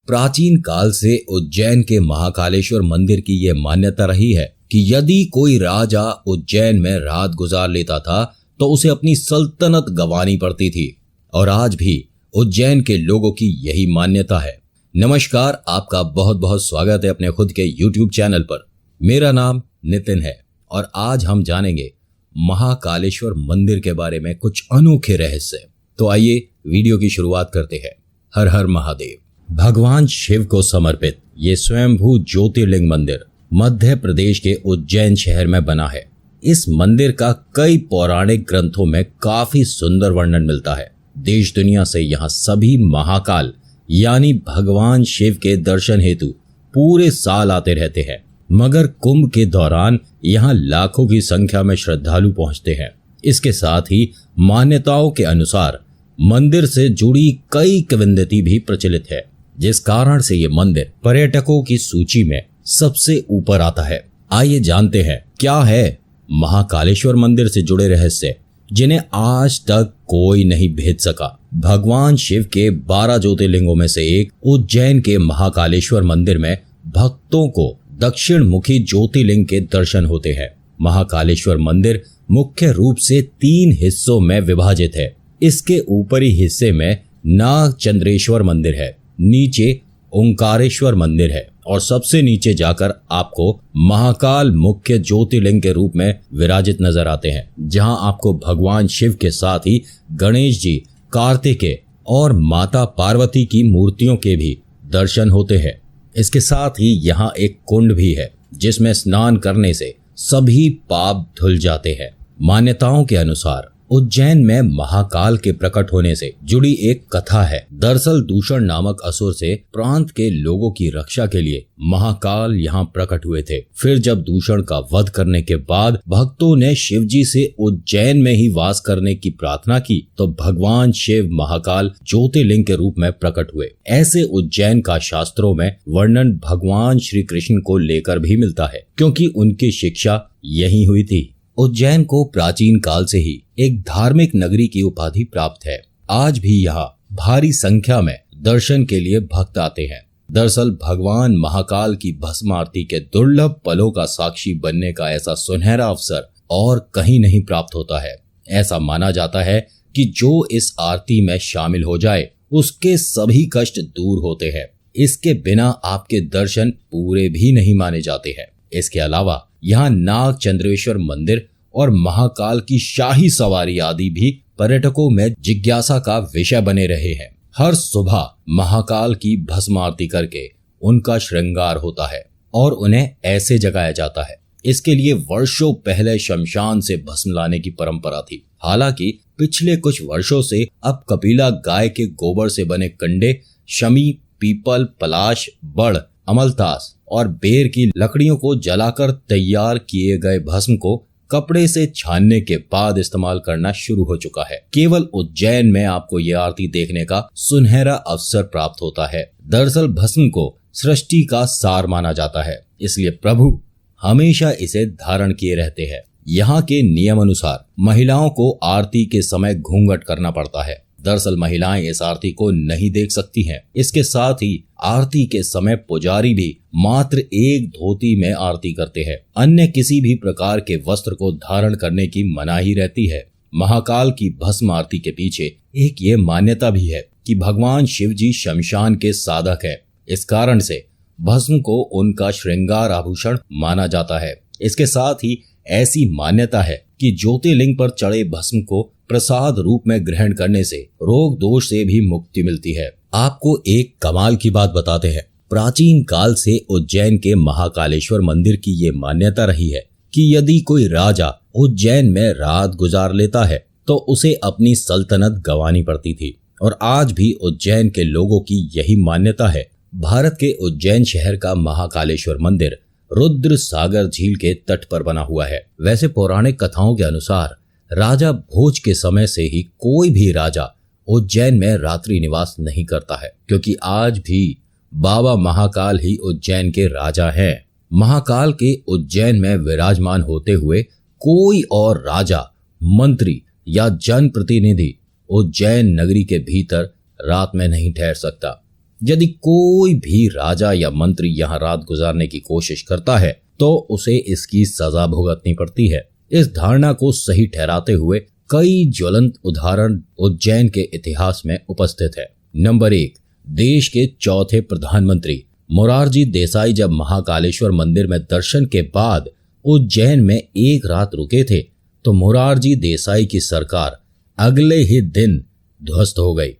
प्राचीन काल से उज्जैन के महाकालेश्वर मंदिर की यह मान्यता रही है कि यदि कोई राजा उज्जैन में रात गुजार लेता था तो उसे अपनी सल्तनत गंवानी पड़ती थी और आज भी उज्जैन के लोगों की यही मान्यता है। नमस्कार, आपका बहुत बहुत स्वागत है अपने खुद के YouTube चैनल पर। मेरा नाम नितिन है और आज हम जानेंगे महाकालेश्वर मंदिर के बारे में कुछ अनोखे रहस्य। तो आइए वीडियो की शुरुआत करते हैं। हर हर महादेव। भगवान शिव को समर्पित ये स्वयंभू ज्योतिर्लिंग मंदिर मध्य प्रदेश के उज्जैन शहर में बना है। इस मंदिर का कई पौराणिक ग्रंथों में काफी सुंदर वर्णन मिलता है। देश दुनिया से यहाँ सभी महाकाल यानी भगवान शिव के दर्शन हेतु पूरे साल आते रहते हैं, मगर कुंभ के दौरान यहाँ लाखों की संख्या में श्रद्धालु पहुँचते हैं। इसके साथ ही मान्यताओं के अनुसार मंदिर से जुड़ी कई किंवदंती भी प्रचलित है, जिस कारण से ये मंदिर पर्यटकों की सूची में सबसे ऊपर आता है। आइए जानते हैं क्या है महाकालेश्वर मंदिर से जुड़े रहस्य जिन्हें आज तक कोई नहीं भेद सका। भगवान शिव के 12 ज्योतिर्लिंगों में से एक उज्जैन के महाकालेश्वर मंदिर में भक्तों को दक्षिण मुखी ज्योतिर्लिंग के दर्शन होते हैं। महाकालेश्वर मंदिर मुख्य रूप से 3 हिस्सों में विभाजित है। इसके ऊपरी हिस्से में नागचंद्रेश्वर मंदिर है, नीचे ओंकारेश्वर मंदिर है और सबसे नीचे जाकर आपको महाकाल मुख्य ज्योतिर्लिंग के रूप में विराजित नजर आते हैं, जहां आपको भगवान शिव के साथ ही गणेश जी, कार्तिकेय और माता पार्वती की मूर्तियों के भी दर्शन होते हैं। इसके साथ ही यहाँ एक कुंड भी है जिसमें स्नान करने से सभी पाप धुल जाते हैं। मान्यताओं के अनुसार उज्जैन में महाकाल के प्रकट होने से जुड़ी एक कथा है। दरअसल दूषण नामक असुर से प्रांत के लोगों की रक्षा के लिए महाकाल यहाँ प्रकट हुए थे। फिर जब दूषण का वध करने के बाद भक्तों ने शिव जी से उज्जैन में ही वास करने की प्रार्थना की तो भगवान शिव महाकाल ज्योतिर्लिंग के रूप में प्रकट हुए। ऐसे उज्जैन का शास्त्रों में वर्णन भगवान श्री कृष्ण को लेकर भी मिलता है, क्योंकि उनकी शिक्षा यही हुई थी। उज्जैन को प्राचीन काल से ही एक धार्मिक नगरी की उपाधि प्राप्त है। आज भी यहाँ भारी संख्या में दर्शन के लिए भक्त आते हैं। दरअसल भगवान महाकाल की भस्म आरती के दुर्लभ पलों का साक्षी बनने का ऐसा सुनहरा अवसर और कहीं नहीं प्राप्त होता है। ऐसा माना जाता है कि जो इस आरती में शामिल हो जाए उसके सभी कष्ट दूर होते हैं। इसके बिना आपके दर्शन पूरे भी नहीं माने जाते हैं। इसके अलावा यहाँ नागचंद्रेश्वर मंदिर और महाकाल की शाही सवारी आदि भी पर्यटकों में जिज्ञासा का विषय बने रहे हैं। हर सुबह महाकाल की भस्म आरती करके उनका श्रृंगार होता है और उन्हें ऐसे जगाया जाता है। इसके लिए वर्षों पहले शमशान से भस्म लाने की परंपरा थी। हालांकि पिछले कुछ वर्षों से अब कपिला गाय के गोबर से बने कंडे, शमी, पीपल, पलाश, बड़, अमलतास और बेर की लकड़ियों को जलाकर तैयार किए गए भस्म को कपड़े से छानने के बाद इस्तेमाल करना शुरू हो चुका है। केवल उज्जैन में आपको यह आरती देखने का सुनहरा अवसर प्राप्त होता है। दरअसल भस्म को सृष्टि का सार माना जाता है, इसलिए प्रभु हमेशा इसे धारण किए रहते हैं। यहाँ के नियम अनुसार महिलाओं को आरती के समय घूंघट करना पड़ता है। दरअसल महिलाएं इस आरती को नहीं देख सकती हैं। इसके साथ ही आरती के समय पुजारी भी मात्र एक धोती में आरती करते हैं। अन्य किसी भी प्रकार के वस्त्र को धारण करने की मनाही रहती है। महाकाल की भस्म आरती के पीछे एक ये मान्यता भी है कि भगवान शिव जी शमशान के साधक है। इस कारण से भस्म को उनका श्रृंगार आभूषण माना जाता है। इसके साथ ही ऐसी मान्यता है कि ज्योतिर्लिंग पर चढ़े भस्म को प्रसाद रूप में ग्रहण करने से रोग दोष से भी मुक्ति मिलती है। आपको एक कमाल की बात बताते हैं। प्राचीन काल से उज्जैन के महाकालेश्वर मंदिर की ये मान्यता रही है कि यदि कोई राजा उज्जैन में रात गुजार लेता है तो उसे अपनी सल्तनत गंवानी पड़ती थी और आज भी उज्जैन के लोगों की यही मान्यता है। भारत के उज्जैन शहर का महाकालेश्वर मंदिर रुद्र सागर झील के तट पर बना हुआ है। वैसे पौराणिक कथाओं के अनुसार राजा भोज के समय से ही कोई भी राजा उज्जैन में रात्रि निवास नहीं करता है, क्योंकि आज भी बाबा महाकाल ही उज्जैन के राजा हैं। महाकाल के उज्जैन में विराजमान होते हुए कोई और राजा, मंत्री या जनप्रतिनिधि उज्जैन नगरी के भीतर रात में नहीं ठहर सकता। यदि कोई भी राजा या मंत्री यहाँ रात गुजारने की कोशिश करता है तो उसे इसकी सजा भुगतनी पड़ती है। इस धारणा को सही ठहराते हुए कई ज्वलंत उदाहरण उज्जैन के इतिहास में उपस्थित है। नंबर 1, देश के चौथे प्रधानमंत्री मोरारजी देसाई जब महाकालेश्वर मंदिर में दर्शन के बाद उज्जैन में एक रात रुके थे तो मोरारजी देसाई की सरकार अगले ही दिन ध्वस्त हो गई।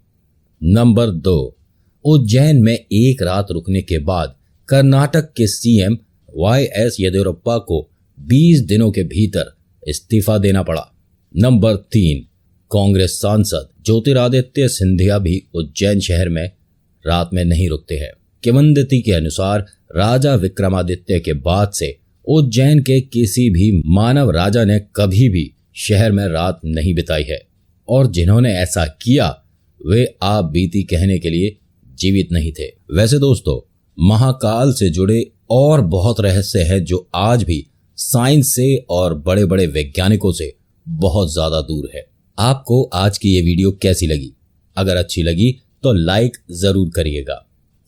नंबर 2, उज्जैन में एक रात रुकने के बाद कर्नाटक के सीएम YS येदियुरप्पा को 20 दिनों के भीतर इस्तीफा देना पड़ा। नंबर 3, कांग्रेस सांसद ज्योतिरादित्य सिंधिया भी उज्जैन शहर में रात में नहीं रुकते हैं। किंवदंती के अनुसार राजा विक्रमादित्य के बाद से उज्जैन के किसी भी मानव राजा ने कभी भी शहर में रात नहीं बिताई है और जिन्होंने ऐसा किया वे आप बीती कहने के लिए जीवित नहीं थे। वैसे दोस्तों, महाकाल से जुड़े और बहुत रहस्य है जो आज भी साइंस से और बड़े बड़े वैज्ञानिकों से बहुत ज्यादा दूर है। आपको आज की ये वीडियो कैसी लगी? अगर अच्छी लगी तो लाइक जरूर करिएगा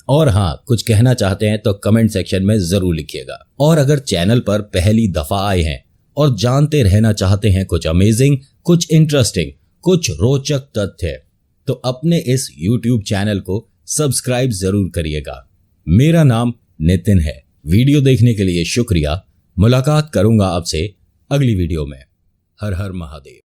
और हाँ, कुछ कहना चाहते हैं तो कमेंट सेक्शन में जरूर लिखिएगा। और अगर चैनल पर पहली दफा आए हैं और जानते रहना चाहते हैं कुछ अमेजिंग, कुछ इंटरेस्टिंग, कुछ रोचक तथ्य, तो अपने इस YouTube चैनल को सब्सक्राइब जरूर करिएगा। मेरा नाम नितिन है। वीडियो देखने के लिए शुक्रिया। मुलाकात करूंगा आपसे अगली वीडियो में। हर हर महादेव।